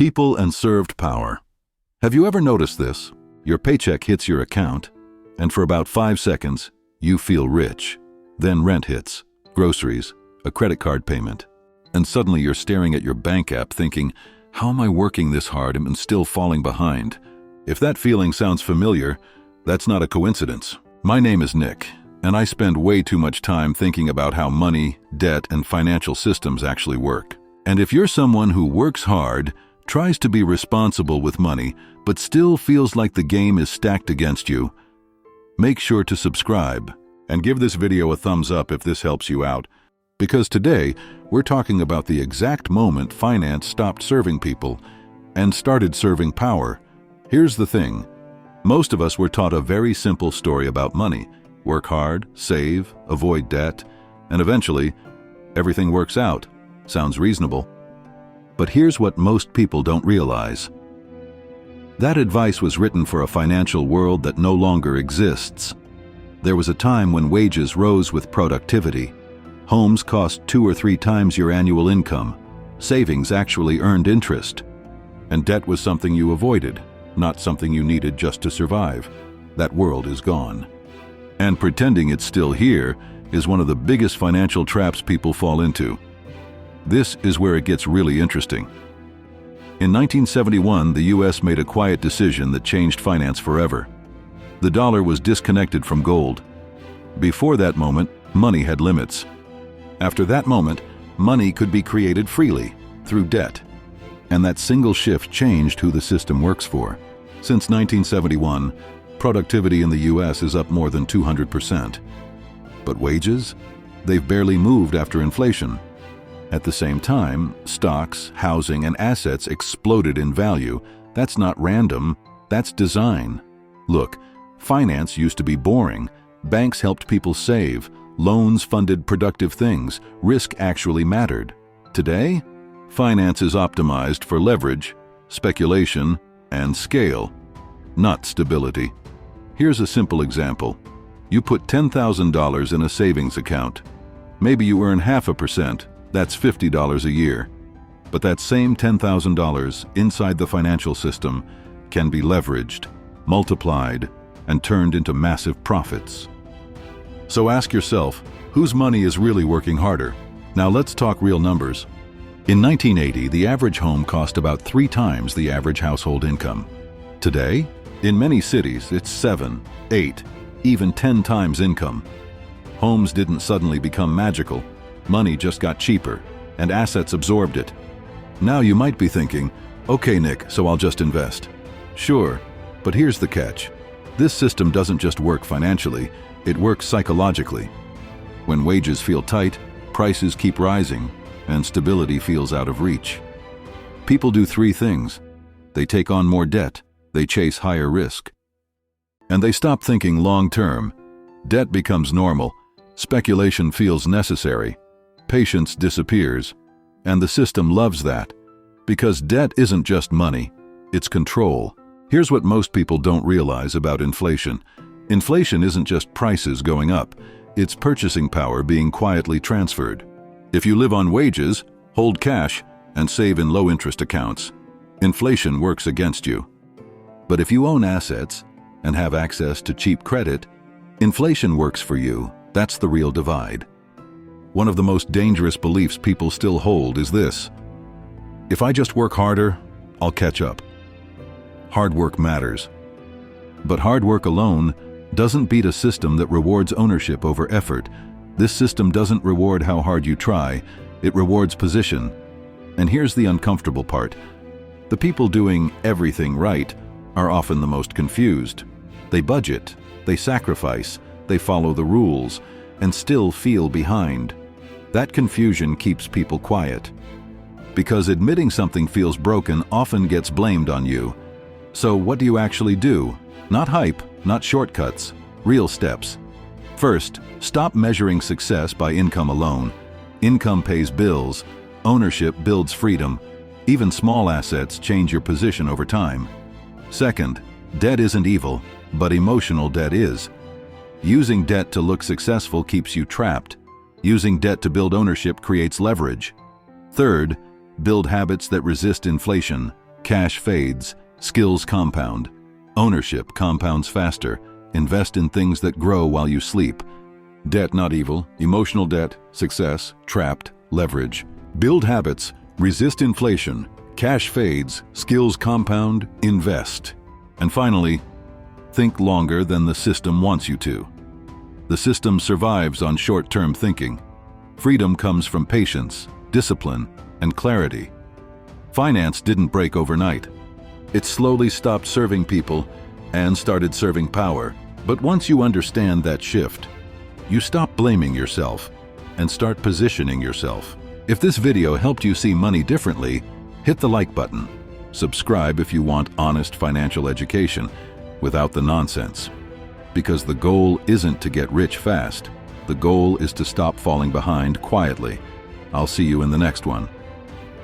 People and served power. Have you ever noticed this? Your paycheck hits your account, and for about 5 seconds, you feel rich. Then rent hits, groceries, a credit card payment, and suddenly you're staring at your bank app thinking, how am I working this hard and still falling behind? If that feeling sounds familiar, that's not a coincidence. My name is Nick, and I spend way too much time thinking about how money, debt, and financial systems actually work. And if you're someone who works hard, tries to be responsible with money, but still feels like the game is stacked against you, make sure to subscribe and give this video a thumbs up if this helps you out. Because today, we're talking about the exact moment finance stopped serving people and started serving power. Here's the thing. Most of us were taught a very simple story about money. Work hard, save, avoid debt, and eventually, everything works out. Sounds reasonable. But here's what most people don't realize. That advice was written for a financial world that no longer exists. There was a time when wages rose with productivity. Homes cost 2 or 3 times your annual income. Savings actually earned interest. And debt was something you avoided, not something you needed just to survive. That world is gone. And pretending it's still here is one of the biggest financial traps people fall into. This is where it gets really interesting. In 1971, the US made a quiet decision that changed finance forever. The dollar was disconnected from gold. Before that moment, money had limits. After that moment, money could be created freely, through debt. And that single shift changed who the system works for. Since 1971, productivity in the US is up more than 200%. But wages? They've barely moved after inflation. At the same time, stocks, housing, and assets exploded in value. That's not random, that's design. Look, finance used to be boring. Banks helped people save. Loans funded productive things. Risk actually mattered. Today, finance is optimized for leverage, speculation, and scale, not stability. Here's a simple example. You put $10,000 in a savings account. Maybe you earn 0.5%. That's $50 a year. But that same $10,000 inside the financial system can be leveraged, multiplied, and turned into massive profits. So ask yourself, whose money is really working harder? Now let's talk real numbers. In 1980, the average home cost about 3 times the average household income. Today, in many cities, it's 7, 8, even 10 times income. Homes didn't suddenly become magical. Money just got cheaper, and assets absorbed it. Now you might be thinking, okay, Nick, so I'll just invest. Sure, but here's the catch. This system doesn't just work financially, it works psychologically. When wages feel tight, prices keep rising, and stability feels out of reach. People do 3 things. They take on more debt, they chase higher risk, and they stop thinking long-term. Debt becomes normal, speculation feels necessary, patience disappears, and the system loves that. Because debt isn't just money, it's control. Here's what most people don't realize about inflation. Inflation isn't just prices going up, it's purchasing power being quietly transferred. If you live on wages, hold cash, and save in low-interest accounts, inflation works against you. But if you own assets and have access to cheap credit, inflation works for you. That's the real divide. One of the most dangerous beliefs people still hold is this: if I just work harder, I'll catch up. Hard work matters. But hard work alone doesn't beat a system that rewards ownership over effort. This system doesn't reward how hard you try, it rewards position. And here's the uncomfortable part. The people doing everything right are often the most confused. They budget, they sacrifice, they follow the rules, and still feel behind. That confusion keeps people quiet. Because admitting something feels broken often gets blamed on you. So what do you actually do? Not hype, not shortcuts, real steps. First, stop measuring success by income alone. Income pays bills, ownership builds freedom. Even small assets change your position over time. Second, debt isn't evil, but emotional debt is. Using debt to look successful keeps you trapped. Using debt to build ownership creates leverage. Third, build habits that resist inflation. Cash fades, skills compound. Ownership compounds faster. Invest in things that grow while you sleep. Debt not evil, emotional debt, success, trapped, leverage. Build habits, resist inflation. Cash fades, skills compound, invest. And finally, think longer than the system wants you to. The system survives on short-term thinking. Freedom comes from patience, discipline, and clarity. Finance didn't break overnight. It slowly stopped serving people and started serving power. But once you understand that shift, you stop blaming yourself and start positioning yourself. If this video helped you see money differently, hit the like button. Subscribe if you want honest financial education without the nonsense. Because the goal isn't to get rich fast. The goal is to stop falling behind quietly. I'll see you in the next one.